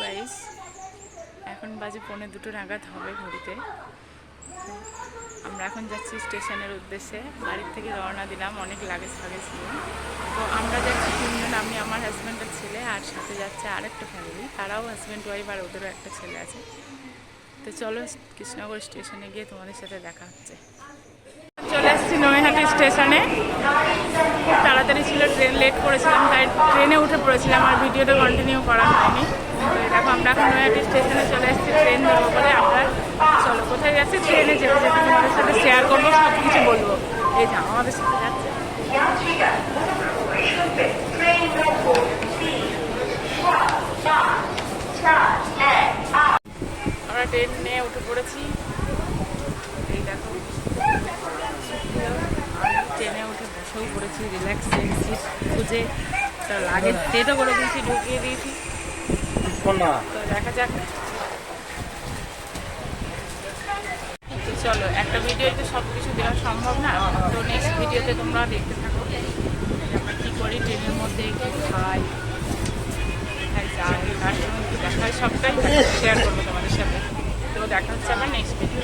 Guys, এখন বাজে 1:45 নাগাদ হবে ঘড়িতে। আমরা এখন যাচ্ছি স্টেশনের উদ্দেশ্যে। বাড়ির থেকে রওনা দিলাম, অনেক লাগেজ ফাগেজ নিয়ে। তো আমরা যাচ্ছি তিনজন, আমি, আমার হাজব্যান্ডের ছেলে, আর সাথে যাচ্ছে আরেকটা ফ্যামিলি, তারাও হাজব্যান্ড ওয়াইফ আর ওদেরও একটা ছেলে আছে। তো চলো কৃষ্ণনগর স্টেশনে গিয়ে তোমাদের সাথে দেখা হচ্ছে। চলে আসছি নৈহাটি স্টেশনে। খুব তাড়াতাড়ি ছিল, ট্রেন লেট করেছিলাম, তাই ট্রেনে উঠে পড়েছিলাম, আর ভিডিওটা কন্টিনিউ করা হয়নি। তো দেখো আমরা এখন নৈহাটি স্টেশনে চলে এসেছি ট্রেন ধরবো বলে। আমরা চলো কোথায় যাচ্ছি, ট্রেনে যেতে যেতে তোমাদের সাথে শেয়ার করবো, সব কিছু বলবো। এই যে আমাদের সাথে যাচ্ছে, আমরা ট্রেন নিয়ে উঠে পড়েছি। এই দেখো ট্রেনে উঠে বসেও পড়েছি, রিল্যাক্সে সিট খুঁজে লাগেজ সেটও করে দিয়েছি, ঢুকিয়ে দিয়েছি। তো দেখা যাক। তো চলো, একটা ভিডিওতে সব কিছু দেওয়া সম্ভব না, তো নেক্সট ভিডিওতে তোমরা দেখতে থাকো আমরা কী করি ট্রেনের মধ্যে, কী খাই, কোথায় যাই, তার জন্য কী দেখা হয়, সবটাই শেয়ার করবো তোমাদের সাথে। তো দেখা হচ্ছে আবার নেক্সট ভিডিও।